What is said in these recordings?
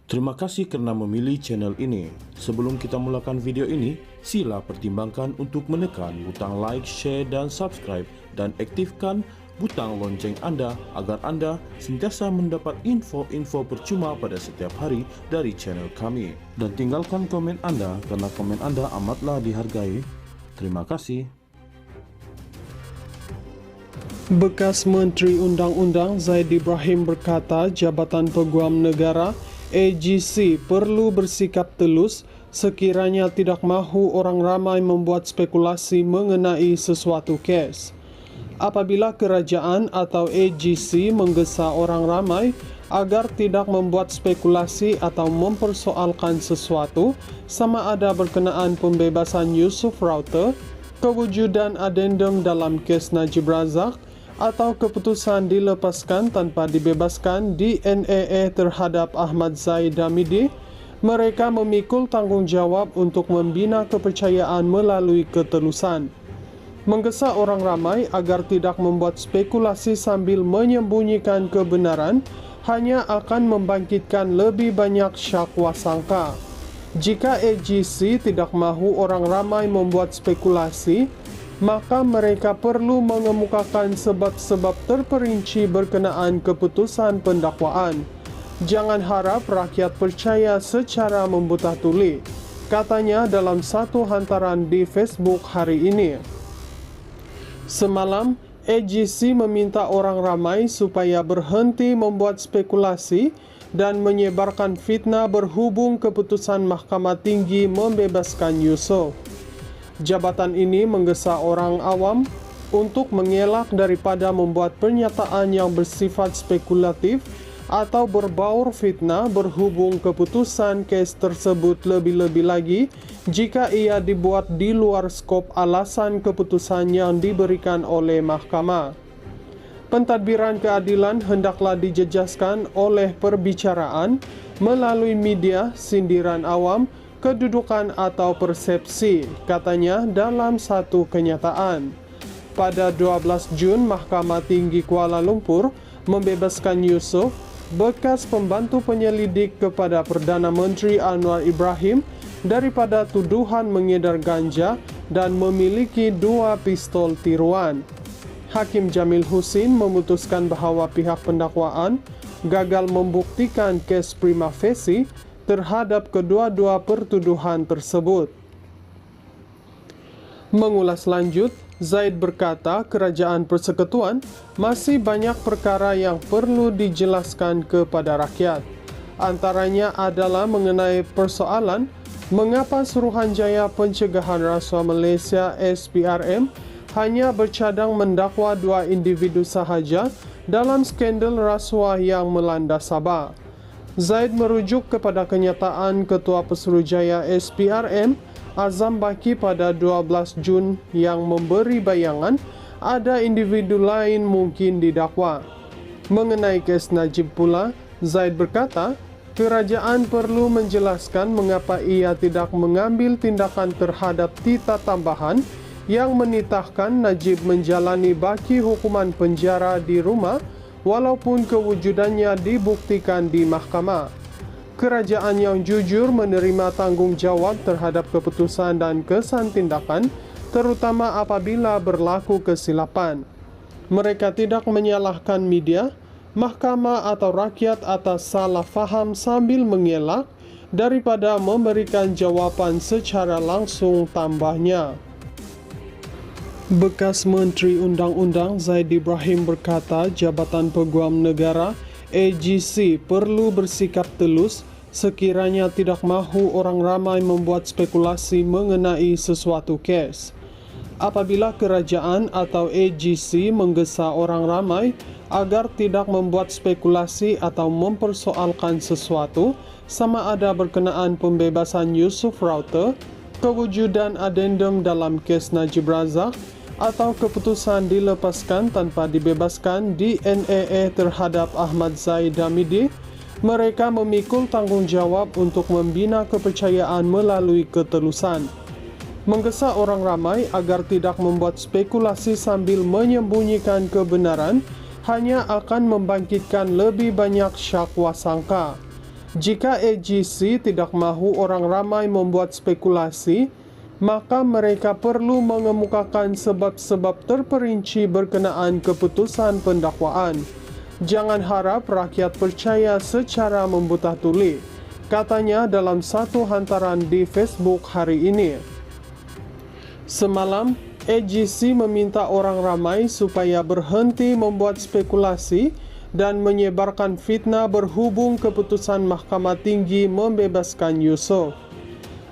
Terima kasih kerana memilih channel ini. Sebelum kita mulakan video ini, sila pertimbangkan untuk menekan butang like, share dan subscribe dan aktifkan butang lonceng anda agar anda sentiasa mendapat info-info percuma pada setiap hari dari channel kami. Dan tinggalkan komen anda kerana komen anda amatlah dihargai. Terima kasih. Bekas Menteri Undang-Undang Zaid Ibrahim berkata Jabatan Peguam Negara AGC perlu bersikap telus sekiranya tidak mahu orang ramai membuat spekulasi mengenai sesuatu kes. Apabila kerajaan atau AGC menggesa orang ramai agar tidak membuat spekulasi atau mempersoalkan sesuatu, sama ada berkenaan pembebasan Yusuf Rauter, kewujudan adendum dalam kes Najib Razak, atau keputusan dilepaskan tanpa dibebaskan di NAA terhadap Ahmad Zaid Hamidi, mereka memikul tanggungjawab untuk membina kepercayaan melalui ketelusan. Menggesa orang ramai agar tidak membuat spekulasi sambil menyembunyikan kebenaran hanya akan membangkitkan lebih banyak syakwa sangka. Jika AGC tidak mahu orang ramai membuat spekulasi, maka mereka perlu mengemukakan sebab-sebab terperinci berkenaan keputusan pendakwaan. Jangan harap rakyat percaya secara membuta tuli, katanya dalam satu hantaran di Facebook hari ini. Semalam, AGC meminta orang ramai supaya berhenti membuat spekulasi dan menyebarkan fitnah berhubung keputusan Mahkamah Tinggi membebaskan Yusuf. Jabatan ini menggesa orang awam untuk mengelak daripada membuat pernyataan yang bersifat spekulatif atau berbaur fitnah berhubung keputusan kes tersebut, lebih-lebih lagi jika ia dibuat di luar skop alasan keputusan yang diberikan oleh mahkamah. Pentadbiran keadilan hendaklah dijejaskan oleh perbicaraan melalui media, sindiran awam, kedudukan atau persepsi, katanya dalam satu kenyataan. Pada 12 Jun, Mahkamah Tinggi Kuala Lumpur membebaskan Yusuf, bekas pembantu penyelidik kepada Perdana Menteri Anwar Ibrahim, daripada tuduhan mengedar ganja dan memiliki 2 pistol tiruan. Hakim Jamil Husin memutuskan bahawa pihak pendakwaan gagal membuktikan kes prima facie terhadap kedua-dua pertuduhan tersebut. Mengulas lanjut, Zaid berkata Kerajaan Persekutuan masih banyak perkara yang perlu dijelaskan kepada rakyat. Antaranya adalah mengenai persoalan mengapa Suruhanjaya Pencegahan Rasuah Malaysia SPRM hanya bercadang mendakwa 2 individu sahaja dalam skandal rasuah yang melanda Sabah. Zaid merujuk kepada kenyataan Ketua Pesuruhjaya SPRM Azam Baki pada 12 Jun yang memberi bayangan ada individu lain mungkin didakwa. Mengenai kes Najib pula, Zaid berkata kerajaan perlu menjelaskan mengapa ia tidak mengambil tindakan terhadap titah tambahan yang menitahkan Najib menjalani baki hukuman penjara di rumah walaupun kewujudannya dibuktikan di mahkamah. Kerajaan yang jujur menerima tanggungjawab terhadap keputusan dan kesan tindakan, terutama apabila berlaku kesilapan. Mereka tidak menyalahkan media, mahkamah atau rakyat atas salah faham sambil mengelak daripada memberikan jawapan secara langsung, tambahnya. Bekas Menteri Undang-Undang Zaid Ibrahim berkata Jabatan Peguam Negara AGC perlu bersikap telus sekiranya tidak mahu orang ramai membuat spekulasi mengenai sesuatu kes. Apabila kerajaan atau AGC menggesa orang ramai agar tidak membuat spekulasi atau mempersoalkan sesuatu, sama ada berkenaan pembebasan Yusuf Rauter, kewujudan adendum dalam kes Najib Razak, atau keputusan dilepaskan tanpa dibebaskan di NAA terhadap Ahmad Zaid Hamidi, mereka memikul tanggungjawab untuk membina kepercayaan melalui ketelusan. Menggesa orang ramai agar tidak membuat spekulasi sambil menyembunyikan kebenaran hanya akan membangkitkan lebih banyak syakwa sangka. Jika AGC tidak mahu orang ramai membuat spekulasi, maka mereka perlu mengemukakan sebab-sebab terperinci berkenaan keputusan pendakwaan. Jangan harap rakyat percaya secara membuta tuli, katanya dalam satu hantaran di Facebook hari ini. Semalam, AGC meminta orang ramai supaya berhenti membuat spekulasi dan menyebarkan fitnah berhubung keputusan Mahkamah Tinggi membebaskan Yusuf.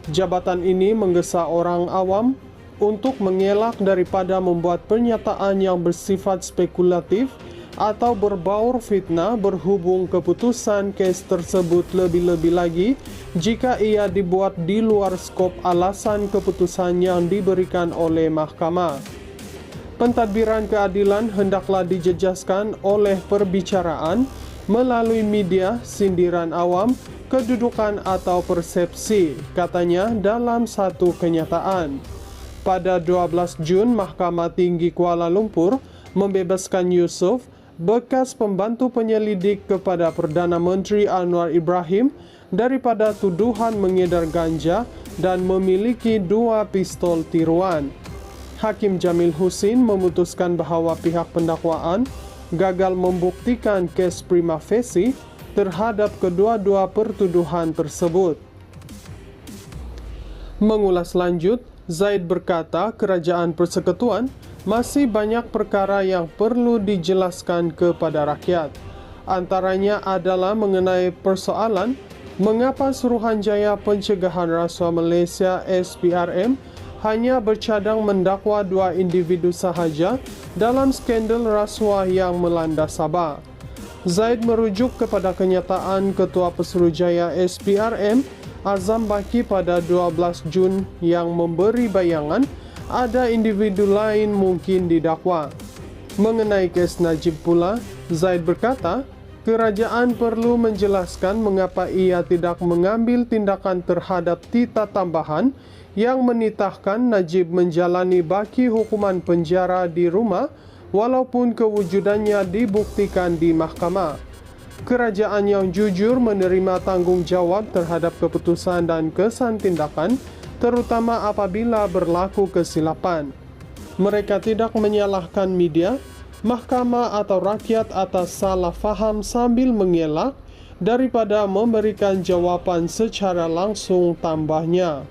Jabatan ini menggesa orang awam untuk mengelak daripada membuat pernyataan yang bersifat spekulatif atau berbaur fitnah berhubung keputusan kes tersebut, lebih-lebih lagi jika ia dibuat di luar skop alasan keputusan yang diberikan oleh mahkamah. Pentadbiran keadilan hendaklah dijejaskan oleh perbicaraan melalui media, sindiran awam, kedudukan atau persepsi, katanya dalam satu kenyataan. Pada 12 Jun, Mahkamah Tinggi Kuala Lumpur membebaskan Yusuf, bekas pembantu penyelidik kepada Perdana Menteri Anwar Ibrahim, daripada tuduhan mengedar ganja dan memiliki 2 pistol tiruan. Hakim Jamil Husin memutuskan bahawa pihak pendakwaan gagal membuktikan kes prima facie terhadap kedua-dua pertuduhan tersebut. Mengulas lanjut, Zaid berkata Kerajaan Persekutuan masih banyak perkara yang perlu dijelaskan kepada rakyat. Antaranya adalah mengenai persoalan mengapa Suruhanjaya Pencegahan Rasuah Malaysia SPRM hanya bercadang mendakwa 2 individu sahaja dalam skandal rasuah yang melanda Sabah. Zaid merujuk kepada kenyataan Ketua Pesuruhjaya SPRM Azam Baki pada 12 Jun yang memberi bayangan ada individu lain mungkin didakwa. Mengenai kes Najib pula, Zaid berkata, kerajaan perlu menjelaskan mengapa ia tidak mengambil tindakan terhadap titah tambahan yang menitahkan Najib menjalani baki hukuman penjara di rumah walaupun kewujudannya dibuktikan di mahkamah. Kerajaan yang jujur menerima tanggungjawab terhadap keputusan dan kesan tindakan, terutama apabila berlaku kesilapan. Mereka tidak menyalahkan media, mahkamah atau rakyat atas salah faham sambil mengelak daripada memberikan jawapan secara langsung, tambahnya.